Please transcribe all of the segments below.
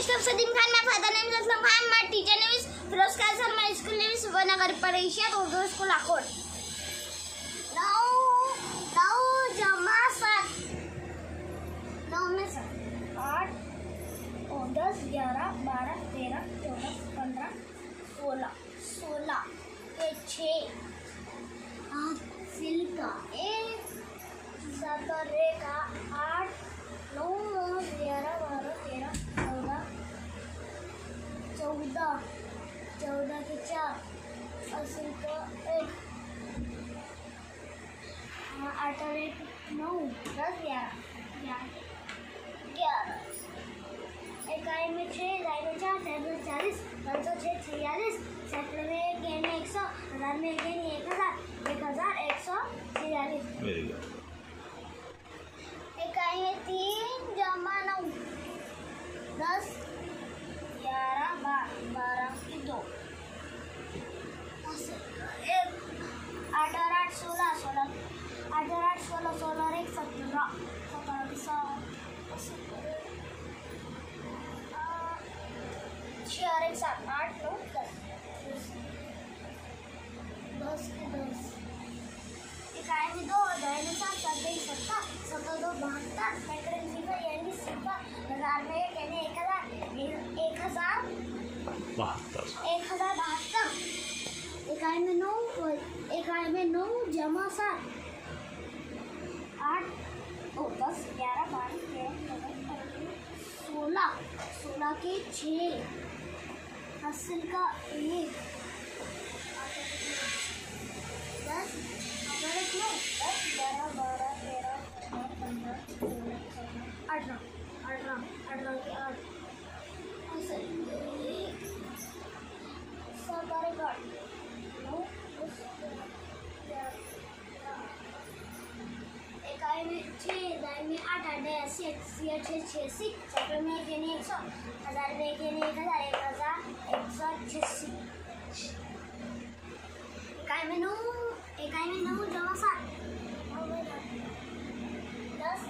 सदीम Khan, my father name is Aslam Khan, my teacher name is Firoz Khan sir, my school name is Subhanagar Parishad Urdu School Akot. नौ जमा 7, 9 में 7, 8 और 10 11 12 13 14 15 16 16 के 6 हासिल का 1 17 का 8 9 11 12 13 14 14 के 4 हासिल का 1 8 और 1 9 10 11 इकाई में 6 इकाई में 4 7 में 40 500 6 46 सैकड़े में 1 गेंद में 100 हजार में 1 गेंद 1146 इकाई में 3 जमा 9 10 11 12 की 2 8 और 8 16 16 8 और 8 16 16 और 1 17 17 के 7 6 और 1 7 8 9 10 10 के 10 इकाई में 2 और 2 में 7 7 में 70 70 2 72 सैकड़े में 0 यानी 0 हजार में 1 यानी 1072 इकाई में 9 जमा 7 8 10 11 12 13 16 16 के 6 हासिल का 1 10 11 12 13 15 18 18 के 8 हासिल 17 का 9 इकाई में 6 इकाई में 8 8 80 86 86 सैकड़े में 1 यानी 100 हजार में 1 यानी 1000 1186 इकाई में 9 जमा 7 10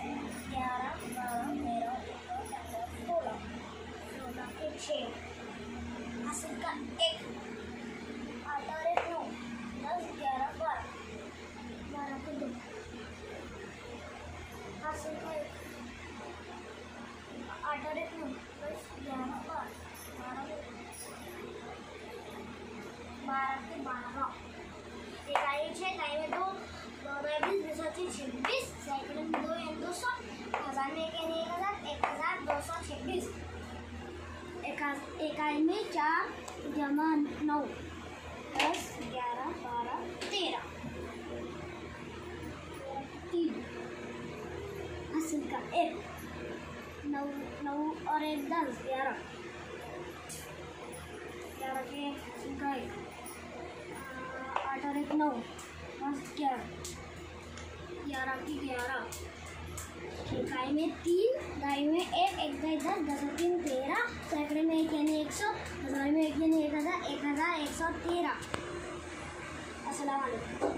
11 12 13 16 के 6 हासिल का 1 8 और 1 9 10 11 12 के 2 हासिल का 1 8 और 1 9 10 11 12 के 12 इकाई 6 इकाई में 2 2 20 26 सैकड़े में 2 यानी 200 हजार में 1 यानी 1000 1226 इकाई में 4 जमा 9 10 11 12 13 3 हासिल का 1 9 और 1 10 11 के हासिल का 1 8 और 1 9 10 11 की 11 इकाई में 3 इकाई में 1 1 10 10 3 13 सैकड़े में 1 यानी 100 हजार में 1 यानी 1000 1113 अस्सलाम वालेकुम।